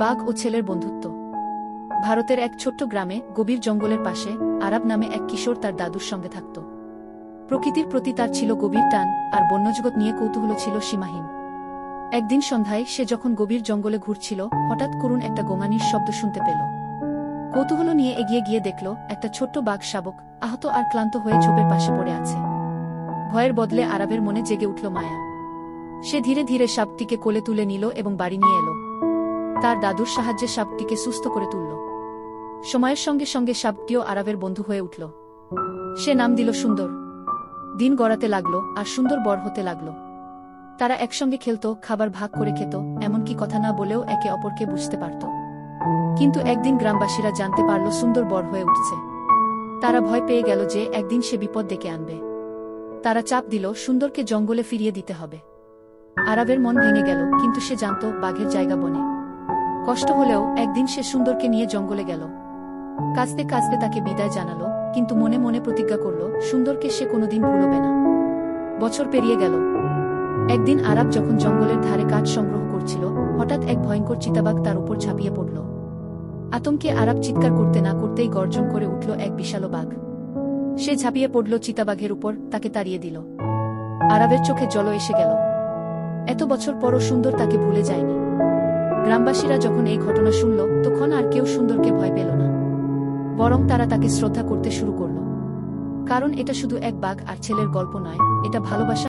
বাঘ ও ছেলের বন্ধুত্ব। ভারতের এক ছোট্ট গ্রামে গভীর জঙ্গলের পাশে আরাব নামে এক কিশোর তার দাদুর সঙ্গে থাকত। প্রকৃতির প্রতি তার ছিল গভীর টান, আর বন্যজগৎ নিয়ে কৌতূহল ছিল সীমাহীন। একদিন সন্ধ্যায় সে যখন গভীর জঙ্গলে ঘুরছিল, হঠাৎ করুণ একটা গোঙানির শব্দ শুনতে পেল। কৌতূহল নিয়ে এগিয়ে গিয়ে দেখল একটা ছোট্ট বাঘ শাবক আহত আর ক্লান্ত হয়ে ঝোপের পাশে পড়ে আছে। ভয়ের বদলে আরাবের মনে জেগে উঠল মায়া। সে ধীরে ধীরে সাপটিকে কোলে তুলে নিল এবং বাড়ি নিয়ে এলো। তার দাদুর সাহায্যে সাপটিকে সুস্থ করে তুলল। সময়ের সঙ্গে সঙ্গে সাপটিও আরাবের বন্ধু হয়ে উঠল। সে নাম দিল সুন্দর। দিন গড়াতে লাগল আর সুন্দর বড় হতে লাগল। তারা একসঙ্গে খেলত, খাবার ভাগ করে খেত, এমনকি কথা না বলেও একে অপরকে বুঝতে পারত। কিন্তু একদিন গ্রামবাসীরা জানতে পারল সুন্দর বড় হয়ে উঠছে। তারা ভয় পেয়ে গেল যে একদিন সে বিপদ ডেকে আনবে। তারা চাপ দিল সুন্দরকে জঙ্গলে ফিরিয়ে দিতে হবে। আরাবের মন ভেঙে গেল, কিন্তু সে জানত বাঘের জায়গা বনে। কষ্ট হলেও একদিন সে সুন্দরকে নিয়ে জঙ্গলে গেল। কাঁদতে কাঁদতে তাকে বিদায় জানালো, কিন্তু মনে মনে প্রতিজ্ঞা করল সুন্দরকে সে কোনোদিন ভুলবে না। বছর পেরিয়ে গেল। একদিন আরাব যখন জঙ্গলের ধারে কাঠ সংগ্রহ করছিল, হঠাৎ এক ভয়ঙ্কর চিতাবাঘ তার উপর ঝাঁপিয়ে পড়ল। আতঙ্কে আরাব চিৎকার করতে না করতেই গর্জন করে উঠল এক বিশাল বাঘ। সে ঝাঁপিয়ে পড়ল চিতাবাঘের উপর, তাকে তাড়িয়ে দিল। আরাবের চোখে জল এসে গেল। এত বছর পরও সুন্দর তাকে ভুলে যায়নি। গ্রামবাসীরা যখন এই ঘটনা শুনল, তখন আর কেউ সুন্দরকে ভয় পেল না, বরং তারা তাকে শ্রদ্ধা করতে শুরু করল। কারণ এটা শুধু এক বাঘ আর ছেলের গল্প নয়, এটা ভালোবাসা।